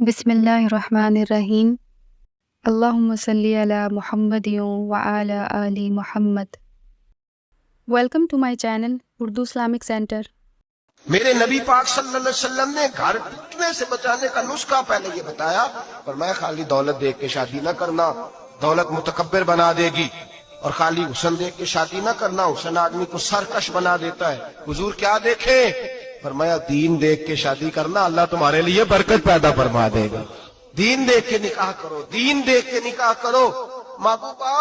بسم اللہ الرحمن الرحیم۔ اللہم صلی علی محمد وعلی آل محمد۔ Welcome to my channel Urdu Islamic centre. میرے نبی پاک صلی اللہ علیہ وسلم نے گھر ٹوٹنے سے بچانے کا نسخہ پہلے یہ بتایا، فرمایا خالی دولت دیکھ کے شادی نہ کرنا، دولت متکبر بنا دے گی، اور خالی حسن دیکھ کے شادی نہ کرنا، حسن آدمی کو سرکش بنا دیتا ہے۔ حضور کیا دیکھیں؟ فرمایا دین دیکھ کے شادی کرنا، اللہ تمہارے لیے برکت پیدا فرما دے گا۔ دین دیکھ کے نکاح کرو، دین دیکھ کے نکاح کرو۔ محبوبہ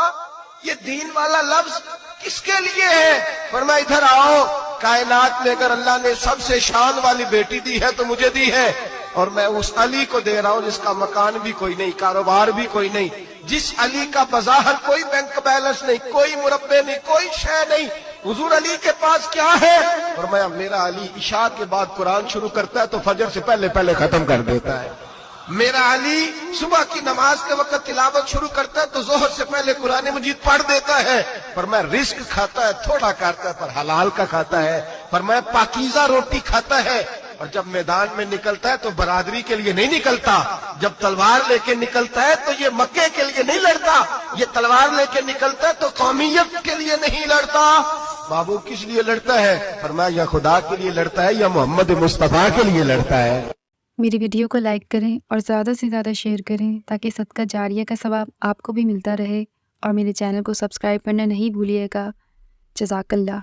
یہ دین والا لفظ کس کے لیے ہے؟ فرمایا ادھر آؤ، کائنات میں اگر اللہ نے سب سے شان والی بیٹی دی ہے تو مجھے دی ہے، اور میں اس علی کو دے رہا ہوں جس کا مکان بھی کوئی نہیں، کاروبار بھی کوئی نہیں، جس علی کا بظاہر کوئی بینک بیلنس نہیں، کوئی مربع نہیں، کوئی شے نہیں۔ حضور علی کے پاس کیا ہے؟ فرمایا میرا علی عشاء کے بعد قرآن شروع کرتا ہے تو فجر سے پہلے ختم کر دیتا ہے۔ میرا علی صبح کی نماز کے وقت تلاوت شروع کرتا ہے تو ظہر سے پہلے قرآن مجید پڑھ دیتا ہے۔ فرمایا رزق کھاتا ہے، تھوڑا کھاتا ہے پر حلال کا کھاتا ہے۔ فرمایا پاکیزہ روٹی کھاتا ہے، اور جب میدان میں نکلتا ہے تو برادری کے لیے نہیں نکلتا، جب تلوار لے کے نکلتا ہے تو یہ مکے کے لیے نہیں لڑتا، یہ تلوار لے کے نکلتا ہے تو قومیت کے لیے نہیں لڑتا۔ بابو کس لیے لڑتا ہے؟ فرمایا یا خدا کے لیے لڑتا ہے یا محمد مصطفیٰ کے لیے لڑتا ہے۔ میری ویڈیو کو لائک کریں اور زیادہ سے زیادہ شیئر کریں تاکہ صدقہ جاریہ کا ثواب آپ کو بھی ملتا رہے، اور میرے چینل کو سبسکرائب کرنا نہیں بھولیے گا۔ جزاک اللہ۔